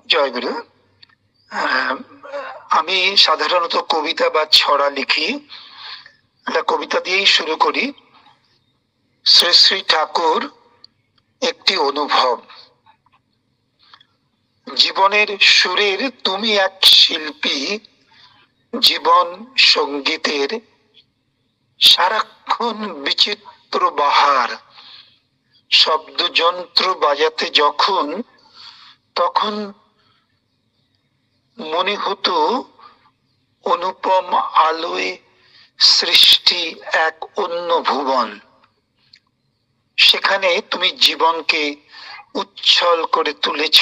জয়গুরু। আহ, আমি সাধারণত কবিতা বা ছড়া লিখি। একটা কবিতা দিয়েই শুরু করি। শ্রী শ্রী ঠাকুর একটি অনুভব। জীবনের সুরের তুমি এক শিল্পী, জীবন সঙ্গীতের সারাক্ষণ বিচিত্র বাহার। শব্দযন্ত্র বাজাতে যখন, তখন মনে হতো অনুপম আলোয় সৃষ্টি এক অন্য ভুবন। সেখানে তুমি জীবনকে উচ্ছল করে তুলেছ,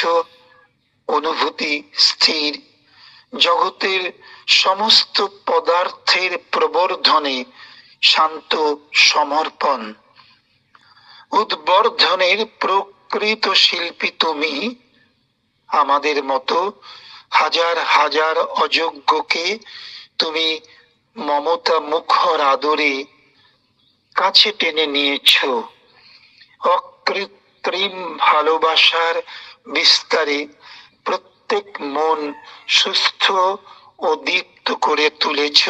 অনুভূতি স্থির, জগতের সমস্ত পদার্থের প্রবর্ধনে শান্ত সমর্পণ। উদ্বর্ধনের প্রকৃত শিল্পী তুমি। আমাদের মতো হাজার হাজার অযোগ্যকে তুমি মমতা মুখর আদরে কাছে টেনে নিয়েছ। অকৃত্রিম ভালোবাসার বিস্তারে প্রত্যেক মন সুস্থ ও দীপ্ত করে তুলেছ।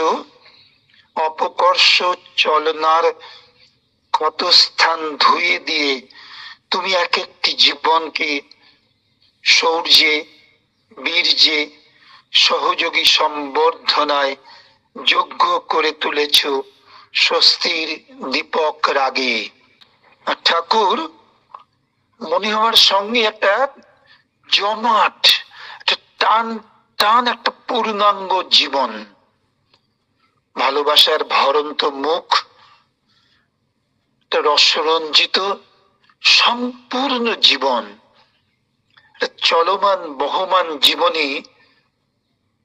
অপকর্ষ চলনার ক্ষত স্থান ধুয়ে দিয়ে তুমি এক একটি জীবনকে শৌর্যে, বীর্যে, সহযোগী সম্বর্ধনায় যোগ্য করে তুলেছ স্বস্তির দীপক রাগে। ঠাকুর মনে হওয়ার সঙ্গে একটা জমাট, একটা টান টান, একটা পূর্ণাঙ্গ জীবন। ভালোবাসার ভরন্ত মুখ, একটা রসরঞ্জিত সম্পূর্ণ জীবন, চলমান বহমান জীবনী।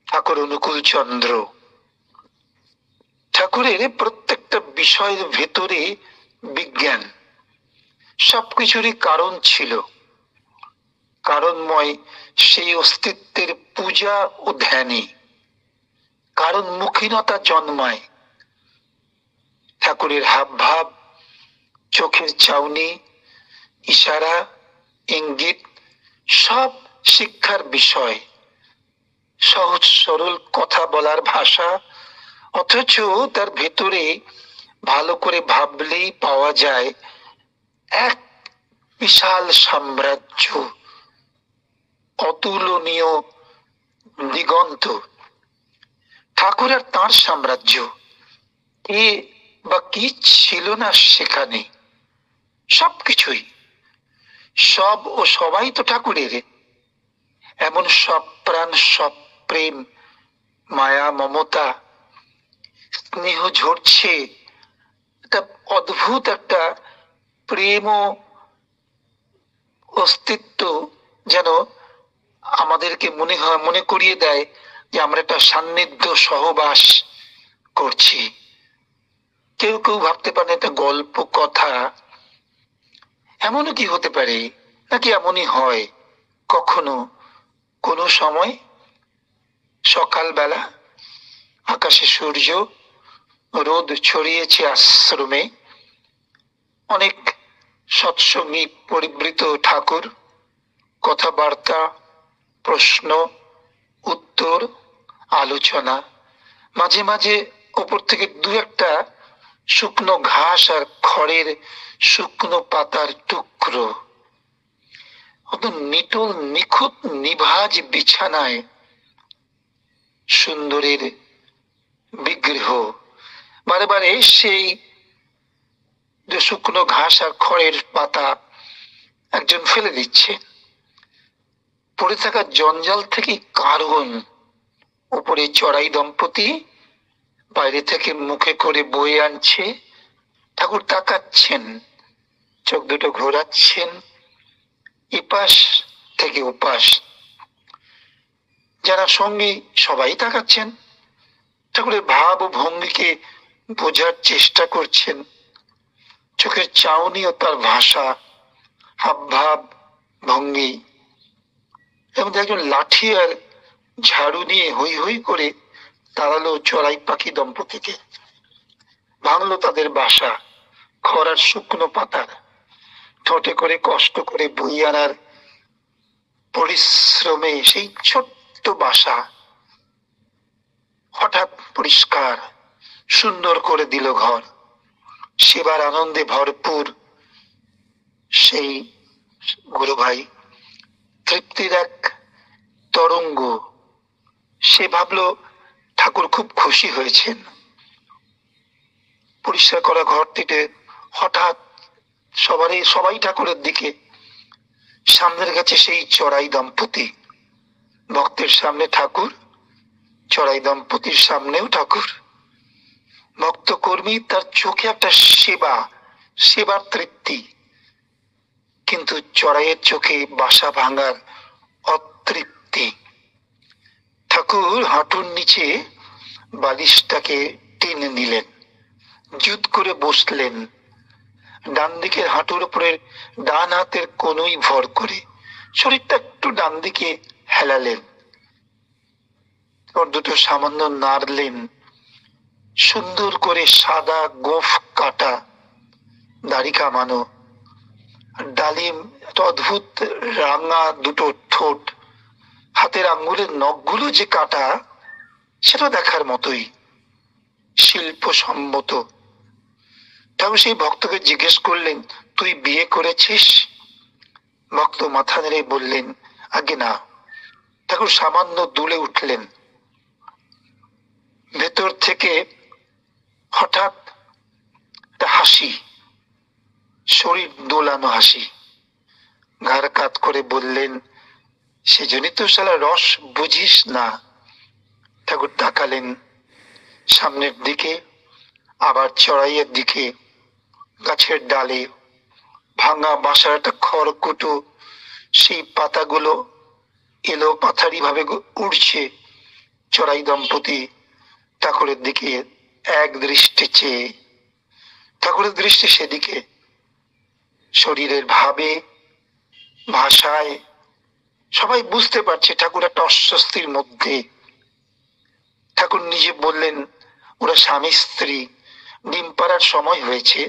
ঠাকুর অনুকূল চন্দ্র। ঠাকুরের প্রত্যেকটা বিষয়ের ভেতরে বিজ্ঞান, সবকিছুরই কারণ ছিল। কারণময় সেই অস্তিত্বের পূজা ও ধ্যানে কারণমুখীনতা জন্মায়। ঠাকুরের হাবভাব, চোখের চাউনি, ইশারা, ইঙ্গিত সব শিক্ষার বিষয়। সহজ সরল কথা বলার ভাষা, অথচ তার ভেতরে ভালো করে ভাবলেই পাওয়া যায় এক বিশাল সাম্রাজ্য, অতুলনীয় দিগন্ত। ঠাকুর আর তাঁর সাম্রাজ্য, কে বা কি ছিল না সেখানে? সবকিছুই, সব ও সবাই তো ঠাকুরের। এমন সব প্রাণ, সব প্রেম, মায়া, মমতা, স্নেহ ঝরছে। একটা অদ্ভুত একটা প্রেম ও অস্তিত্ব যেন আমাদেরকে মনে করিয়ে দেয় যে আমরা একটা সান্নিধ্য সহবাস করছি। কেউ কেউ ভাবতে পারে এটা গল্প কথা, এমনও কি হতে পারে, নাকি এমনই হয় কখনো কোনো সময়? সকালবেলা আকাশে সূর্য, রোদ ছড়িয়েছে আশ্রমে, অনেক সৎসঙ্গী পরিবৃত ঠাকুর, কথাবার্তা, প্রশ্ন উত্তর, আলোচনা। মাঝে মাঝে ওপর থেকে দু একটা শুকনো ঘাস আর খড়ের শুকনো পাতার টুকরো। অত নিটোল নিখুঁত নিভাজ বিছানায় সুন্দরের বিগ্রহ। বারে বারে সেই যে শুকনো ঘাস আর খড়ের পাতা একজন ফেলে দিচ্ছে। পড়ে থাকা জঞ্জাল থেকে কারণ উপরে চড়াই দম্পতি বাইরে থেকে মুখে করে বয়ে আনছে। ঠাকুর তাকাচ্ছেন, চোখ দুটো ঘোরাচ্ছেন এপাশ থেকে ওপাশ। যারা সঙ্গী সবাই তাকাচ্ছেন, ঠাকুরের ভাব ও ভঙ্গিকে বোঝার চেষ্টা করছেন। চোখের চাউনি ও তার ভাষা, হাবভাব, ভঙ্গি। এবং একজন লাঠি আর ঝাড়ু নিয়ে হই হই করে তাড়ালো চড়াই পাখি দম্পতিকে, ভাঙলো তাদের বাসা। খড় আর শুকনো পাতার ঠোঁটে করে কষ্ট করে বই আনার পরিশ্রমে সেই ছোট্ট বাসা হঠাৎ পরিষ্কার সুন্দর করে দিল ঘর। সেবার আনন্দে ভরপুর সেই গুরু ভাই, তৃপ্তির এক তরঙ্গ। সে ভাবলো ঠাকুর খুব খুশি হয়েছেন। পরিষ্কার করা ঘর থেকে হঠাৎ সবাই ঠাকুরের দিকে। সামনের কাছে সেই চড়াই দম্পতি, ভক্তের সামনে ঠাকুর, চড়াই দম্পতির সামনেও ঠাকুর। ভক্ত কর্মী, তার চোখে একটা সেবার তৃপ্তি, কিন্তু চড়াইয়ের চোখে বাসা ভাঙার অতৃপ্তি। ঠাকুর হাঁটুর নিচে বালিশটাকে টেনে নিলেন, জুত করে বসলেন, ডান দিকের হাঁটুর উপরের ডান হাতের কোনোই ভর করে শরীরটা একটু ডান দিকে হেলালেন, ওর দুটো সামান্য নাড়লেন। সুন্দর করে সাদা গোঁফ কাটা, দাড়ি কামানো, ডালিম, অদ্ভুত রাঙা দুটো ঠোঁট, হাতের আঙ্গুলের নখগুলো যে কাটা, সেটা দেখার মতোই শিল্প সম্মত। ঠাকুর সেই ভক্তকে জিজ্ঞেস করলেন, তুই বিয়ে করেছিস? ভক্ত মাথা নেড়ে বললেন, আগে না। ঠাকুর সামান্য দুলে উঠলেন। ভেতর থেকে হঠাৎ একটা হাসি, শরীর দোলানো হাসি, ঘাড় কাত করে বললেন, সেজন্যই তো শালা রস বুঝিস না। ঠাকুর তাকালেন সামনের দিকে, আবার চড়াইয়ের দিকে। গাছের ডালে ভাঙা বাসার একটা খড়কুটো, সেই পাতাগুলো এলো পাথারি ভাবে উড়ছে। চড়াই দম্পতি ঠাকুরের দিকে এক দৃষ্টি চেয়ে, ঠাকুরের দৃষ্টি সেদিকে। শরীরের ভাবে, ভাষায় সবাই বুঝতে পারছে ঠাকুর একটা অস্বস্তির মধ্যে। ঠাকুর নিজে বললেন, ওরা স্বামী স্ত্রী, ডিম পাড়ার সময় হয়েছে,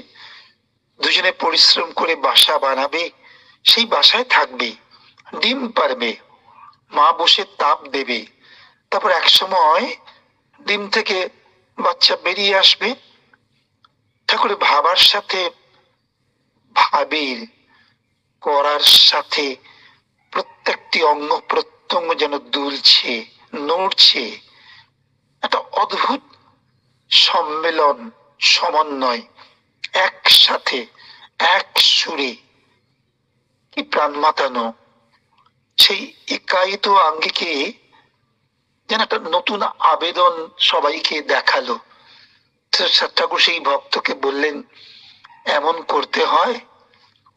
দুজনে পরিশ্রম করে বাসা বানাবে, সেই বাসায় থাকবে, ডিম পারবে, মা বসে তাপ দেবে, তারপর এক সময় ডিম থেকে বাচ্চা বেরিয়ে আসবে। ঠাকুরের ভাবার সাথে ভাবের করার সাথে প্রত্যেকটি অঙ্গ প্রত্যঙ্গ যেন দুলছে, নড়ছে, একটা অদ্ভুত সম্মেলন, সমন্বয়, একসাথে এক সুরে, কি প্রাণ মাতানো। সেই একায়িত আঙ্গিকে যেন একটা নতুন আবেদন সবাইকে দেখালো। ঠাকুর সেই ভক্তকে বললেন, এমন করতে হয়,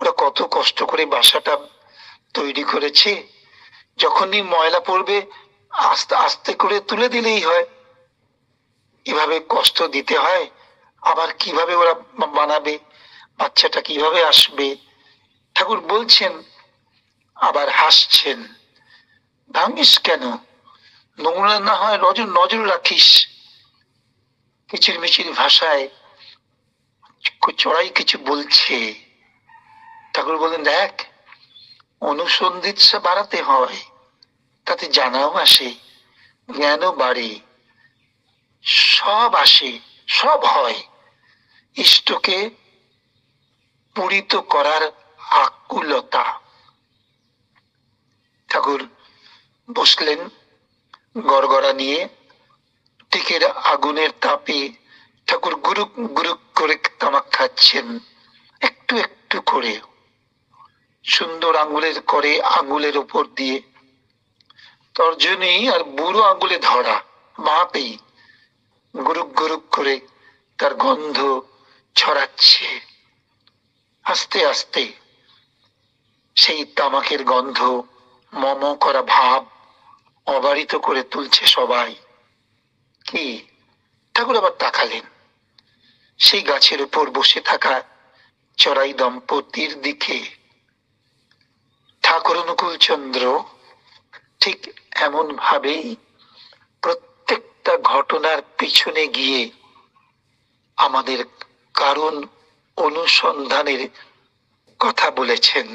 ওরা কত কষ্ট করে বাসাটা তৈরি করেছে, যখনই ময়লা পড়বে আস্তে আস্তে করে তুলে দিলেই হয়। এভাবে কষ্ট দিতে হয়, আবার কিভাবে ওরা বানাবে, বাচ্চাটা কিভাবে আসবে। ঠাকুর বলছেন, আবার হাসছেন, ভাঙিস কেন, নোংরা না হয় নজর রাখিস। কিচির মিচির ভাষায় চড়াই কিছু বলছে। ঠাকুর বলেন, দেখ, অনুসন্ধিৎসা বাড়াতে হয়, তাতে জানাও আসে, জ্ঞানও বাড়ে, সব আসে, সব হয়। ইষ্টকে পূরিত করার আকুলতা। ঠাকুর বসলেন গড়গড়া নিয়ে, টিকের আগুনের তাপে ঠাকুর গুরুক গুরুক করে তামাক খাচ্ছেন, একটু একটু করে, সুন্দর আঙ্গুলের করে আঙ্গুলের উপর দিয়ে, তর্জনী আর বুড়ো আঙ্গুলে ধরা মাপেই গুরুক গুরুক করে তার গন্ধ ছড়াচ্ছে। আস্তে আস্তে সেই তামাকের গন্ধ, মম করা ভাব অবারিত করে তুলছে সবাই। কি? ঠাকুর আবার তাকালেন সেই গাছের উপর বসে থাকা চড়াই দম্পতির দিকে। ঠাকুর অনুকূল চন্দ্র ঠিক এমন ভাবেই প্রত্যেকটা ঘটনার পিছনে গিয়ে আমাদের কারণ অনুসন্ধানের কথা বলেছেন।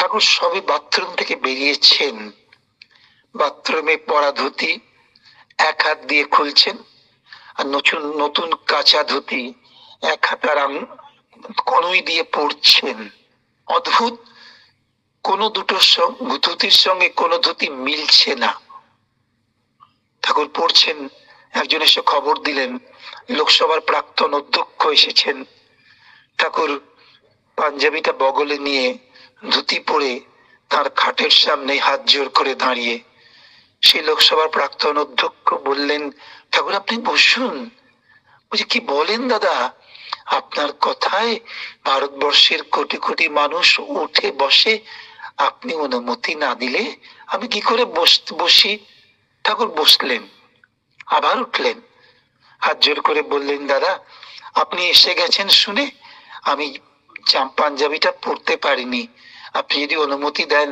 ঠাকুর সবে বাথরুম থেকে বেরিয়েছেন, বাথরুমে পরা ধুতি এক হাত দিয়ে খুলছেন, আর নতুন নতুন কাঁচা ধুতি এক হাত কনুই দিয়ে পড়ছেন। অদ্ভুত, কোনো দুটো ধুতির সঙ্গে কোনো ধুতি মিলছে না। ঠাকুর পড়ছেন, একজন এসে খবর দিলেন লোকসভার প্রাক্তন অধ্যক্ষ এসেছেন। ঠাকুর পাঞ্জাবিটা বগলে নিয়ে ধুতি পরে তার খাটের সামনে হাত জোর করে দাঁড়িয়ে সেই লোকসভার প্রাক্তন অধ্যক্ষ বললেন, ঠাকুর আপনি বসুন। বলছি, কি বলেন দাদা? আপনার কথায় ভারতবর্ষের কোটি কোটি মানুষ উঠে বসে, আপনি অনুমতি না দিলে আমি কি করে বসি? ঠাকুর বসলেন, আবার উঠলেন, হাত জোর করে বললেন, দাদা আপনি এসে গেছেন শুনে আমি পাঞ্জাবিটা পড়তে পারিনি, আপনি যদি অনুমতি দেন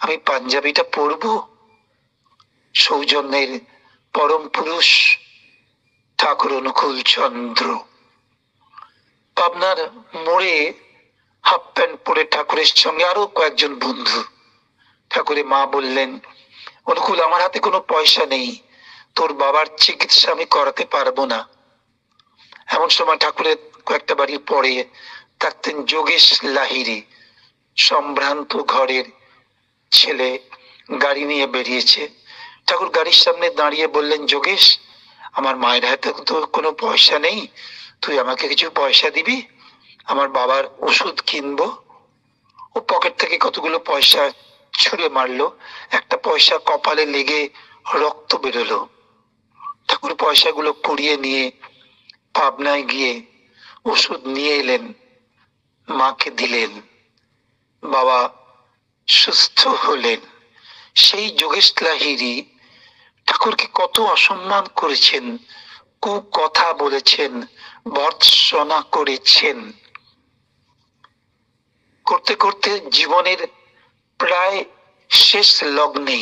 আমি পাঞ্জাবিটা পরবো। সৌজন্যের পরম পুরুষ ঠাকুর অনুকূল চন্দ্র পাবনার মোড়ে হাফ প্যান্ট পরে ঠাকুরের সঙ্গে আরো কয়েকজন বন্ধু। ঠাকুরের মা বললেন, অনুকূল আমার হাতে কোনো পয়সা নেই, তোর বাবার চিকিৎসা আমি করাতে পারবো না। এমন সময় ঠাকুরের কয়েকটা বাড়ি পরে থাকতেন যোগেশ লাহিড়ী, সম্ভ্রান্ত ঘরের ছেলে, গাড়ি নিয়ে বেরিয়েছে। ঠাকুর গাড়ির সামনে দাঁড়িয়ে বললেন, যোগেশ আমার মায়ের হাতে তো কোনো পয়সা নেই, তুই আমাকে কিছু পয়সা দিবি, আমার বাবার ওষুধ কিনবো। ও পকেট থেকে কতগুলো পয়সা ছুঁড়ে মারলো, একটা পয়সা কপালে লেগে রক্ত বেরোলো। ঠাকুর পয়সাগুলো কুড়িয়ে নিয়ে পাবনায় গিয়ে ওষুধ নিয়ে এলেন, মাকে দিলেন, বাবা সুস্থ হলেন। সেই যোগেশ লাহিড়ী ঠাকুরকে কত অসম্মান করেছেন, কুকথা বলেছেন, ভর্ৎসনা করেছেন। করতে করতে জীবনের প্রায় শেষ লগ্নে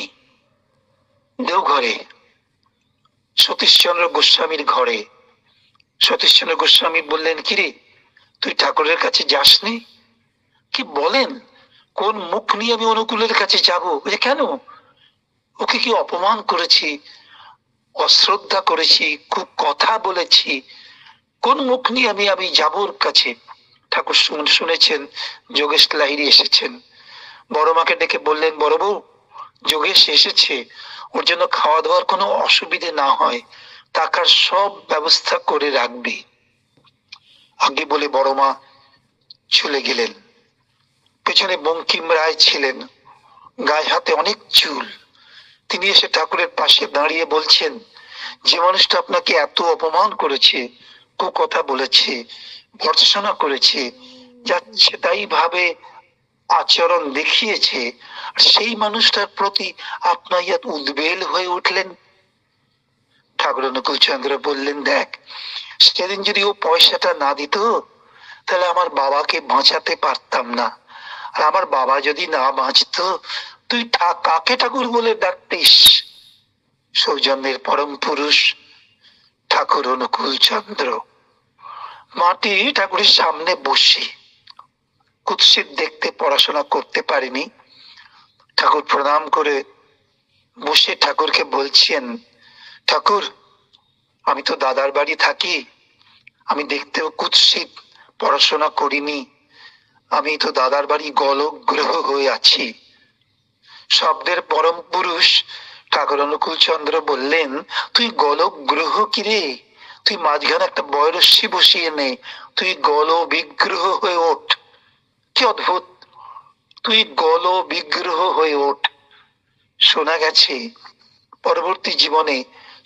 দেওঘরে সতীশচন্দ্র গোস্বামীর ঘরে সতীশচন্দ্র গোস্বামী বললেন, কিরে তুই ঠাকুরের কাছে যাসনি? কি বলেন, কোন মুখ নিয়ে আমি অনুকূলের কাছে যাবো? কেন? ওকে কি অপমান করেছি, অশ্রদ্ধা করেছি, খুব কথা বলেছি? কোন মুখ নিয়ে আমি যাবো ওর কাছে? ঠাকুর শুনেছেন যোগেশ লাহিড়ী এসেছেন, বড় মাকে ডেকে বললেন, বড় বউ যোগেশ এসেছে, ওর জন্য খাওয়া দাওয়ার কোনো অসুবিধে না হয় টাকার সব ব্যবস্থা করে রাখবি। আগে বলে বড় মা চলে গেলেন। পেছনে বঙ্কিম রায় ছিলেন, গায়ে হাতে অনেক চুল। তিনি এসে ঠাকুরের পাশে দাঁড়িয়ে বলছেন, যে মানুষটা আপনাকে এত অপমান করেছে, কুকথা বলেছে, ভর্ৎসনা করেছে, যাচ্ছে তাই ভাবে আচরণ দেখিয়েছে, সেই মানুষটার প্রতি আপনার উদ্বেল হয়ে উঠলেন। ঠাকুর অনুকূল চন্দ্র বললেন, দেখ সেদিন যদি ও পয়সাটা না দিত তাহলে আমার বাবাকে বাঁচাতে পারতাম না, আর আমার বাবা যদি না বাঁচতো তুই কাকে ঠাকুর বলে ডাকতিস? সৌজন্যের পরম পুরুষ ঠাকুর অনুকূল চন্দ্র মাটি ঠাকুরের সামনে বসে, কুৎসিত দেখতে, পড়াশোনা করতে পারিনি। ঠাকুর প্রণাম করে বসে ঠাকুরকে বলছেন, ঠাকুর আমি তো দাদার বাড়ি থাকি, আমি দেখতেও কুৎসিত, পড়াশোনা করিনি, আমি তো দাদার বাড়ি গোলক গ্রহ হয়ে আছি। শব্দের পরম পুরুষ ঠাকুর অনুকূল চন্দ্র বললেন, তুই গোলক গ্রহ কিরে? তুই মাঝখানে একটা বয়রস্যি বসিয়ে নে, তুই গল বিগ্রহ হয়ে ওঠ। কি অদ্ভুত, তুই গল বিগ্রহ হয়ে ওঠ। শোনা গেছে পরবর্তী জীবনে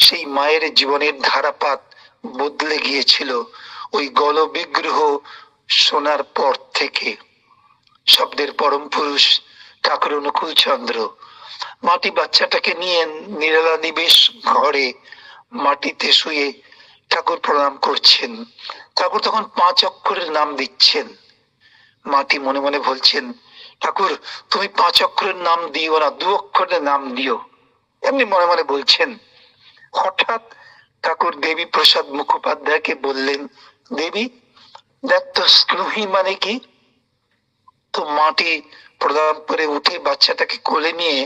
সেই মায়ের জীবনের ধারাপাত বদলে গিয়েছিল ওই গল বিগ্রহ শোনার পর থেকে। শব্দের পরম পুরুষ ঠাকুর অনুকূল চন্দ্র মাটি বাচ্চাটাকে নিয়ে নিরালা নিবেশ ঘরে মাটিতে শুয়ে ঠাকুর প্রণাম করছেন। ঠাকুর তখন 5 অক্ষরের নাম দিচ্ছেন। মাটি মনে মনে বলছেন, ঠাকুর তুমি 5 অক্ষরের নাম দিও না, 2 অক্ষরের নাম দিও, এমনি মনে মনে বলছেন। হঠাৎ ঠাকুর দেবী প্রসাদ মুখোপাধ্যায়কে বললেন, দেবী দেখ তো স্নুহি মানে কি? তো মাটি প্রণাম করে উঠে বাচ্চাটাকে কোলে নিয়ে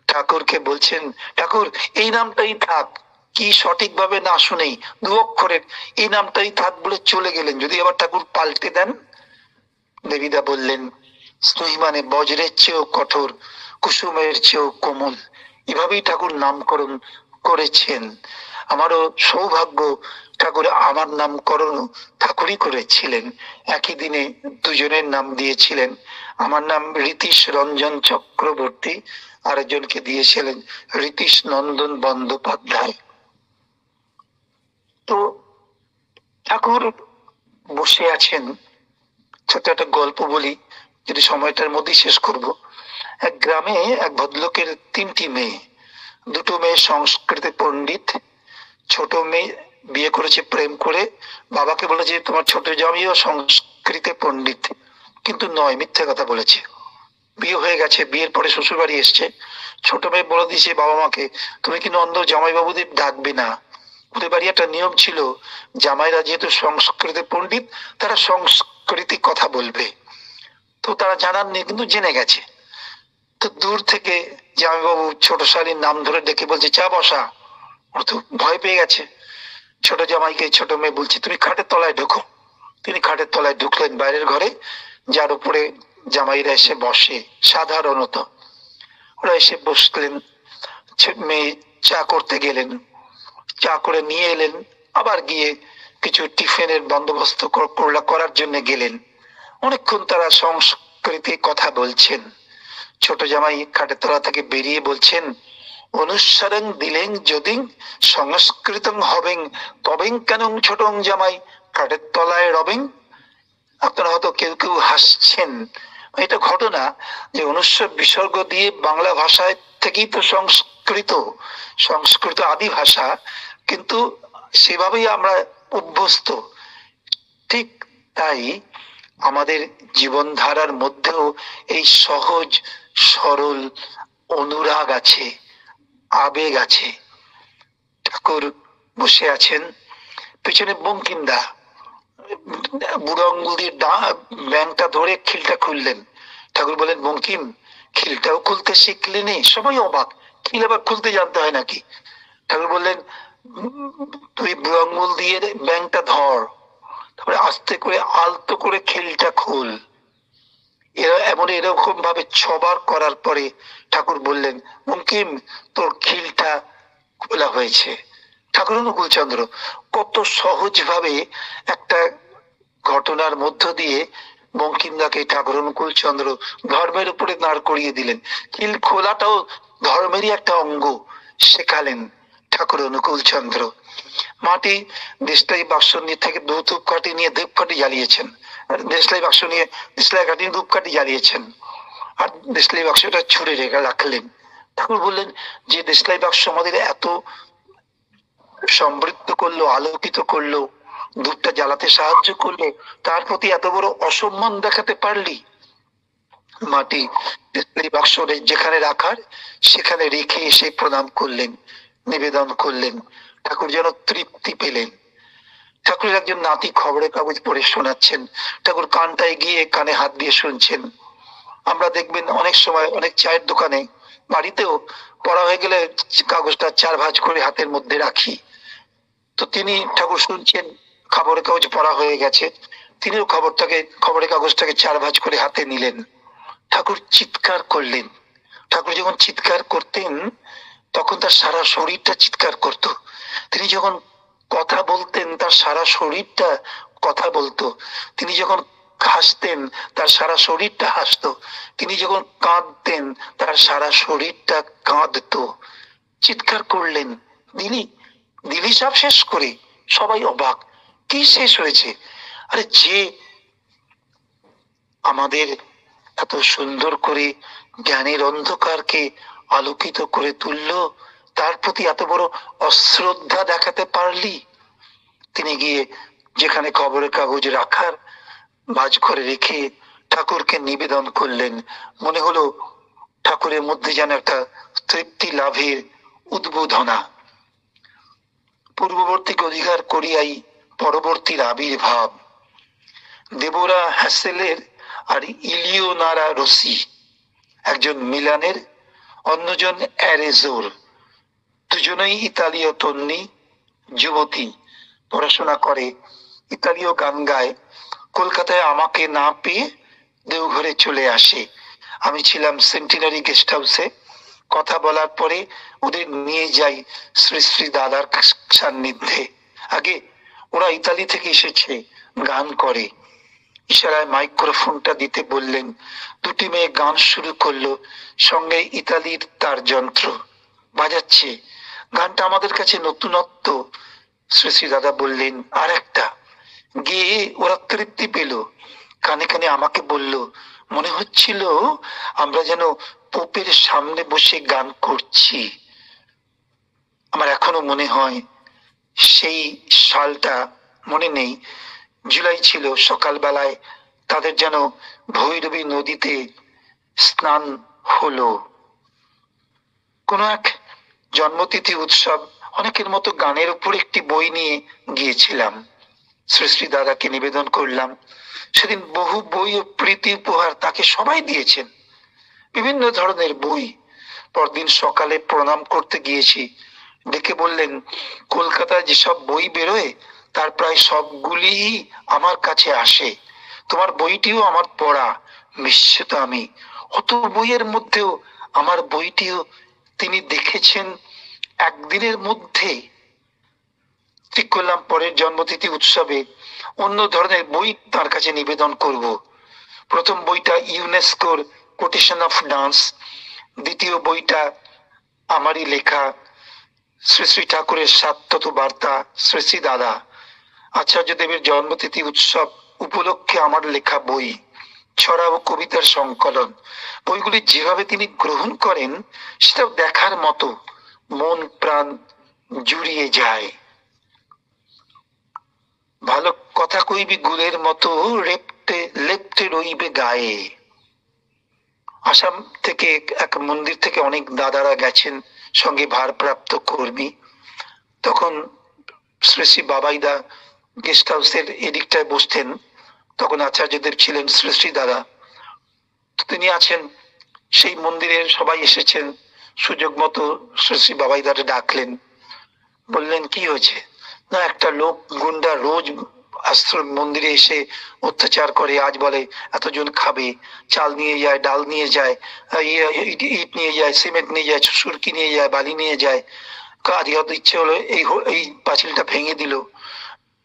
ঠাকুরকে বলছেন, ঠাকুর এই নামটাই থাক, কি সঠিকভাবে না শুনেই 2 অক্ষরের এই নামটাই থাক বলে চলে গেলেন। যদি আবার ঠাকুর পাল্টে দেন? দেবীদা বললেন, স্নেহী মানে বজ্রের চেয়েও কঠোর, কুসুমের চেয়েও কোমল। এভাবেই ঠাকুর নামকরণ করেছেন। আমারও সৌভাগ্য, ঠাকুর আমার নামকরণ ঠাকুরই করেছিলেন। একই দিনে দুজনের নাম দিয়েছিলেন। আমার নাম রীতিশ রঞ্জন চক্রবর্তী, আরেকজনকে দিয়েছিলেন রীতিশ নন্দন বন্দ্যোপাধ্যায়। তো ঠাকুর বসে আছেন। ছোট একটা গল্প বলি, যদি সময়টার মধ্যে শেষ করব। এক গ্রামে এক ভদ্রলোকের 3টি মেয়ে। 2টো মেয়ে সংস্কৃতে পণ্ডিত। ছোট মেয়ে বিয়ে করেছে প্রেম করে, বাবাকে বলে যে তোমার ছোট জামাইও সংস্কৃতে পণ্ডিত, কিন্তু নয়, মিথ্যে কথা বলেছে। বিয়ে হয়ে গেছে, বিয়ের পরে শ্বশুর বাড়ি এসছে। ছোট মেয়ে বলে দিয়েছে বাবা মাকে, তুমি কি নন্দ জামাইবাবুদের ডাকবে না। ওদের বাড়ি একটা নিয়ম ছিল, জামাইরা যেহেতু সংস্কৃতে পণ্ডিত, তারা সংস্কৃতি কথা বলবে। তো তারা জানাননি, কিন্তু জেনে গেছে। তো দূর থেকে জামাইবাবু ছোট শালীর নাম ধরে ডেকে বলছে, চা বসা। ওর তো ভয় পেয়ে গেছে। ছোট জামাইকে ছোট মেয়ে বলছে, তুমি খাটের তলায় ঢোকো। তিনি খাটের তলায় ঢুকলেন বাইরের ঘরে, যার উপরে জামাইরা এসে বসে সাধারণত। ওরা এসে বসলেন। মেয়ে চা করতে গেলেন, চা করে নিয়ে এলেন, আবার গিয়ে কিছু টিফিনের বন্দোবস্ত করার জন্য গেলেন। অনেকক্ষণ তারা সংস্কৃতি কথা বলছেন। ছোট জামাই খাটের তলা থেকে বেরিয়ে বলছেন, অনুসারং দিলেন যদি সংস্কৃতং হবেন তবেন কেন ছোট জামাই খাটের তলায় রবেন। আপনারা হয়তো কেউ কেউ হাসছেন। এটা ঘটনা যে অনুস্বর বিসর্গ দিয়ে বাংলা ভাষায় থেকেই তো সংস্কৃত আদি ভাষা, কিন্তু সেভাবেই আমরা অভ্যস্ত। ঠিক তাই আমাদের জীবনধারার মধ্যেও এই সহজ সরল অনুরাগ আছে, আবেগ আছে। ঠাকুর বসে আছেন, পেছনে বঙ্কিমদা বুড়ো আঙ্গুল দিয়ে ব্যাংকটা ধরে খিলটা খুললেন। ঠাকুর বলেন, বঙ্কিম খিলটাও খুলতে শিখলে নেই? সবাই অবাক, খিল আবার খুলতে জানতে হয় নাকি? ঠাকুর বললেন, তুই বুড়ো আঙ্গুল দিয়ে ব্যাংকটা ধর, তারপরে আস্তে করে আলতো করে খিলটা খুল। এরকম ভাবে 6বার করার পরে ঠাকুর বললেন, বঙ্কিম তোর খিলটা খোলা হয়েছে। ঠাকুর অনুকূলচন্দ্র কত সহজ ভাবে একটা ঘটনার মধ্য দিয়ে বঙ্কিমদাকে ঠাকুর অনুকূলচন্দ্র ধর্মের উপরে দাঁড় করিয়ে দিলেন। খিল খোলাটাও ধর্মেরই একটা অঙ্গ শেখালেন ঠাকুর অনুকূলচন্দ্র। মাটি দেশলাই বাক্স নিয়ে থেকে ধূপকাঠি নিয়ে ধূপকাঠি জ্বালিয়েছেন, দেশলাই বাক্স নিয়ে দেশলাই কাঠি ধূপকাঠি জ্বালিয়েছেন, আর দেশলাই বাক্সটা ছুঁড়ে রেখে রাখলেন। ঠাকুর বললেন, যে দেশলাই বাক্স আমাদের এত সমৃদ্ধ করলো, আলোকিত করলো, ধূপটা জ্বালাতে সাহায্য করলো, তার প্রতি এত বড় অসম্মান দেখাতে পারলি? মাটি দেশলাই বাক্স যেখানে রাখার সেখানে রেখে এসে প্রণাম করলেন, নিবেদন করলেন। ঠাকুর যেন তৃপ্তি পেলেন। ঠাকুরের একজন নাতি খবরের কাগজ পড়ে শোনাচ্ছেন, ঠাকুর কানটায় গিয়ে কানে হাত দিয়ে শুনছেন। আমরা দেখবেন অনেক সময় অনেক চায়ের দোকানে, বাড়িতেও পড়া হয়ে গেলে কাগজটা 4 ভাঁজ করে হাতের মধ্যে রাখি। তো তিনি ঠাকুর শুনছেন, খবরের কাগজ পড়া হয়ে গেছে, তিনিও খবরের কাগজটাকে 4 ভাঁজ করে হাতে নিলেন। ঠাকুর চিৎকার করলেন। ঠাকুর যখন চিৎকার করতেন তখন তার সারা শরীরটা চিৎকার করত। তিনি যখন কথা বলতেন তার সারা শরীরটা কথা বলতো। তিনি যখন হাসতেন তার সারা শরীরটা হাসতো। তিনি যখন কাঁদতেন তার সারা শরীরটা কাঁদতো। চিৎকার করলেন, দিলি সব শেষ করে। সবাই অবাক, কি শেষ হয়েছে? আরে যে আমাদের এত সুন্দর করে জ্ঞানের অন্ধকারকে আলোকিত করে তুললো, তার প্রতি এত বড় অশ্রদ্ধা দেখাতে পারলি? তিনি গিয়ে যেখানে খবরের কাগজ রাখার ভাঁজ করে রেখে ঠাকুরকে নিবেদন করলেন। মনে হলো ঠাকুরের মধ্যে যেন একটা তৃপ্তি লাভের উদ্বোধনা। পূর্ববর্তীকে অধিকার করিয়াই পরবর্তীর আবির্ভাব। দেবোরা হ্যাসেলের আর ইলিওনারা রসি একজন মিলানের, অন্যজন অ্যারেজোর। দুজনেই ইতালীয় তন্নি, যুবতী, পড়াশোনা করে, ইতালীয় গান গায়। কলকাতায় আমাকে না পেয়ে দেওঘরে চলে আসে। আমি ছিলাম সেন্টিনারি গেস্ট হাউসে। কথা বলার পরে ওদের নিয়ে যাই শ্রী শ্রী দাদার সান্নিধ্যে। আগে ওরা ইতালি থেকে এসেছে, গান করে। ইশারায় মাইক্রোফোনটা দিতে বললেন। দুটি মেয়ে গান শুরু করলো, সঙ্গে ইতালির তার যন্ত্র বাজাচ্ছে। গানটা আমাদের কাছে নতুনত্ব। শ্রী শ্রী দাদা বললেন, আর একটা। গেয়ে ওরা তৃপ্তি পেল। কানে কানে আমাকে বলল, মনে হচ্ছিল আমরা যেন পোপের সামনে বসে গান করছি। আমার এখনো মনে হয়, সেই সালটা মনে নেই, জুলাই ছিল। সকালবেলায় তাদের যেন ভৈরবী নদীতে স্নান হলো। কোন এক জন্মতিথি উৎসব, অনেকের মতো গানের উপর একটি বই নিয়ে গিয়েছিলাম। শ্রী শ্রী দাদাকে নিবেদন করলাম। সেদিন বহু বই ও প্রীতি উপহার তাকে সবাই দিয়েছেন, বিভিন্ন ধরনের বই। পরদিন সকালে প্রণাম করতে গিয়েছি, ডেকে বললেন, কলকাতায় যেসব বই বেরোয় তার প্রায় সবগুলি আমার কাছে আসে। তোমার বইটিও আমার পড়া। বিস্মিত আমি, অত বইয়ের মধ্যেও আমার বইটিও তিনি দেখেছেন একদিনের মধ্যে। ঠিক করলাম পরের জন্মতিথি উৎসবে অন্য ধরনের বই তার কাছে নিবেদন করব। প্রথম বইটা ইউনেস্কোর কোটেশন অফ ডান্স, দ্বিতীয় বইটা আমারই লেখা শ্রী শ্রী ঠাকুরের সাততত্ত্ব বার্তা, শ্রী শ্রী দাদা। আচার্যদেবের জন্মতিথি উৎসব উপলক্ষে আমার লেখা বই, ছড়া ও কবিতার সংকলন। বইগুলি যেভাবে তিনি গ্রহণ করেন সেটাও দেখার মতো, মন প্রাণ জুড়িয়ে যায়। ভালো কথা কইবি গুলের মতো, রেপটে লেপটে রইবে গায়ে। আসাম থেকে এক মন্দির থেকে অনেক দাদারা গেছেন, সঙ্গে ভারপ্রাপ্ত কর্মী। তখন শ্রী শ্রী বাবাইদা গেস্ট হাউসের এদিকটায় বসতেন। তখন আচার্যদেব ছিলেন শ্রী শ্রী দাদা, তিনি আছেন। সেই মন্দিরে সবাই এসেছেন। সুযোগ মতো শ্রী শ্রী বাবাইদারে ডাকলেন, বললেন কি হয়েছে? না, একটা লোক গুন্ডা রোজ আশ্রম মন্দিরে এসে অত্যাচার করে। আজ বলে এতজন খাবে, চাল নিয়ে যায়, ডাল নিয়ে যায়, ইট নিয়ে যায়, সিমেন্ট নিয়ে যায়, সুরকি নিয়ে যায়, বালি নিয়ে যায়। কাজ হয়তো ইচ্ছে হলো এই পাঁচিলটা ভেঙে দিল।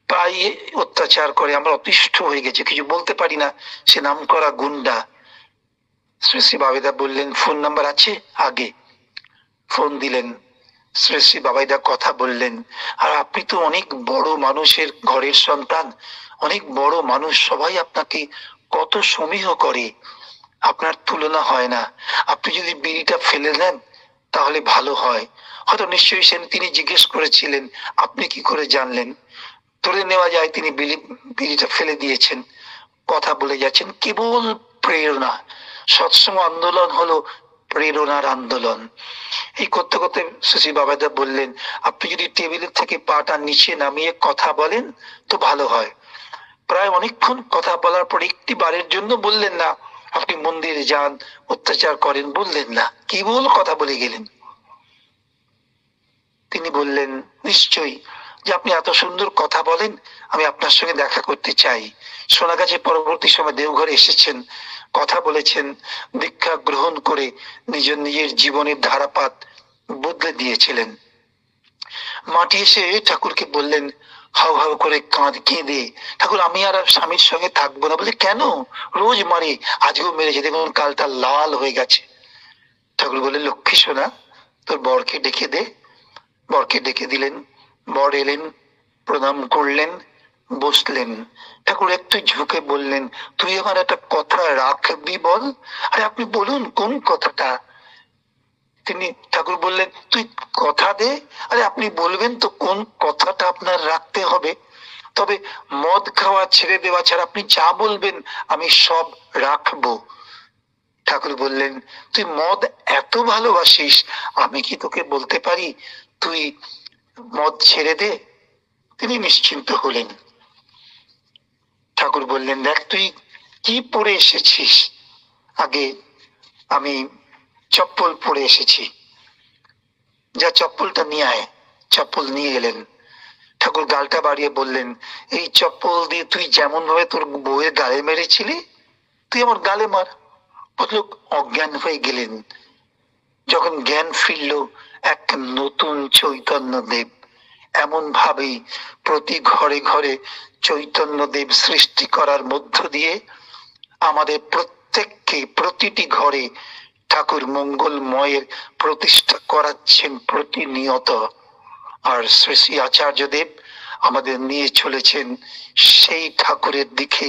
প্রায় অত্যাচার করে, আমরা অতিষ্ঠ হয়ে গেছে, কিছু বলতে পারি না। সে নাম করা গুন্ডা। শ্রী শ্রী বাবাইদা বললেন, ফোন নাম্বার আছে? আগে ফোন দিলেন। শ্রী শ্রী বাবাইদা কথা বললেন, আর আপনি তো অনেক বড় মানুষের ঘরের সন্তান, অনেক বড় মানুষ, সবাই আপনাকে কত সমীহ করে, আপনার তুলনা হয় না। আপনি যদি বিড়িটা ফেলে দেন তাহলে ভালো হয়। হয়তো নিশ্চয়ই তিনি জিজ্ঞেস করেছিলেন, আপনি কি করে জানলেন? ধরে নেওয়া যায় তিনি বিড়িটা ফেলে দিয়েছেন। কথা বলে যাচ্ছেন, কেবল প্রেরণা। সৎসঙ্গ আন্দোলন হলো প্রেরণার আন্দোলন। এই করতে করতে শশী বাবাদা বললেন, আপনি যদি টেবিলের থেকে পাটা নিচে নামিয়ে কথা বলেন তো ভালো হয়। প্রায় অনেকক্ষণ কথা বলার পর একটি বারের জন্য বললেন না, আপনি মন্দিরে যান, অত্যাচার করেন, বললেন না, কেবল কথা বলে গেলেন। তিনি বললেন, নিশ্চয়ই, যে আপনি এত সুন্দর কথা বলেন, আমি আপনার সঙ্গে দেখা করতে চাই। সোনাগাছি পরবর্তী সময় দেওঘরে এসেছেন, কথা বলেছেন, দীক্ষা গ্রহণ করে নিজের জীবনের ধারাপাত বদলে দিয়েছিলেন। মাটি এসে ঠাকুরকে বললেন, হাউ হাউ করে কেঁদে, ঠাকুর আমি আর স্বামীর সঙ্গে থাকবো না। বলে কেন? রোজ মারে, আজকেও মেরেছে, দেখুন কালটা লাল হয়ে গেছে। ঠাকুর বলে, লক্ষ্মী সোনা, তোর বরকে ডেকে দে। বরকে ডেকে দিলেন। বর এলেন, প্রণাম করলেন, বসলেন। ঠাকুর একটু ঝুঁকে বললেন, তুই আমার একটা কথা রাখবি বল? আরে আপনি বলুন কোন কথাটা? তিনি ঠাকুর বললেন, তুই কথা দে। আরে আপনি বলবেন তো কোন কথাটা আপনার রাখতে হবে। তবে মদ খাওয়া ছেড়ে দেওয়া ছাড়া আপনি যা বলবেন আমি সব রাখবো। ঠাকুর বললেন, তুই মদ এত ভালোবাসিস, আমি কি তোকে বলতে পারি তুই মদ ছেড়ে দে? তিনি নিশ্চিন্ত হলেন। ঠাকুর বললেন, দেখ তুই কি পড়ে এসেছিস, আগে আমি চপ্পল পরে এসেছি, যা চপ্পলটা নিয়ে আয়। চপ্পল নিয়ে এলেন। ঠাকুর গালটা বাড়িয়ে বললেন, এই চপ্পল দিয়ে তুই যেমন ভাবে তোর বউয়ের গালে মেরেছিলি, তুই আমার গালে মার। ভদ্রলোক অজ্ঞান হয়ে গেলেন। যখন জ্ঞান ফিরল, এক নতুন চৈতন্য দেব এমন ভাবেই প্রতি ঘরে ঘরে চৈতন্য দেব সৃষ্টি করার মধ্য দিয়ে আমাদের প্রত্যেককে প্রতিটি ঘরে ঠাকুর মঙ্গলময়ের প্রতিষ্ঠা করাচ্ছেন প্রতিনিয়ত। আর শ্রী শ্রী আচার্য দেব আমাদের নিয়ে চলেছেন সেই ঠাকুরের দিকে।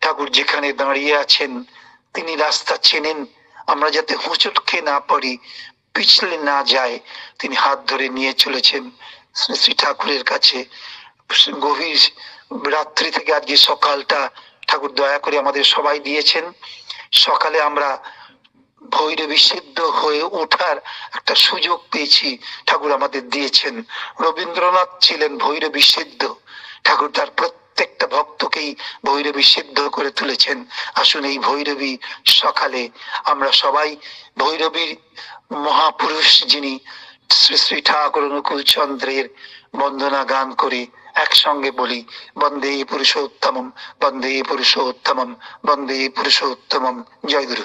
ঠাকুর যেখানে দাঁড়িয়ে আছেন তিনি রাস্তা চেনেন, আমরা যাতে হোঁচট খেয়ে না পড়ি, পিছলে না যায়, তিনি হাত ধরে নিয়ে চলেছেন শ্রী শ্রী ঠাকুরের কাছে। গভীর রাত্রি থেকে আজকে সকালটা ঠাকুর দয়া করে আমাদের সবাই দিয়েছেন। সকালে আমরা ভৈরবী সিদ্ধ হয়ে ওঠার একটা সুযোগ পেয়েছি, ঠাকুর আমাদের দিয়েছেন। রবীন্দ্রনাথ ছিলেন ভৈরবী সিদ্ধ, ঠাকুর তার প্রত্যেকটা ভক্তকেই ভৈরবী সিদ্ধ করে তুলেছেন। আসুন এই ভৈরবী সকালে আমরা সবাই ভৈরবীর মহাপুরুষ যিনি শ্রী শ্রী ঠাকুর অনুকূল চন্দ্রের বন্দনা গান করে একসঙ্গে বলি, বন্দে পুরুষোত্তমম, বন্দে পুরুষোত্তমম, বন্দে পুরুষোত্তমম। জয় গুরু।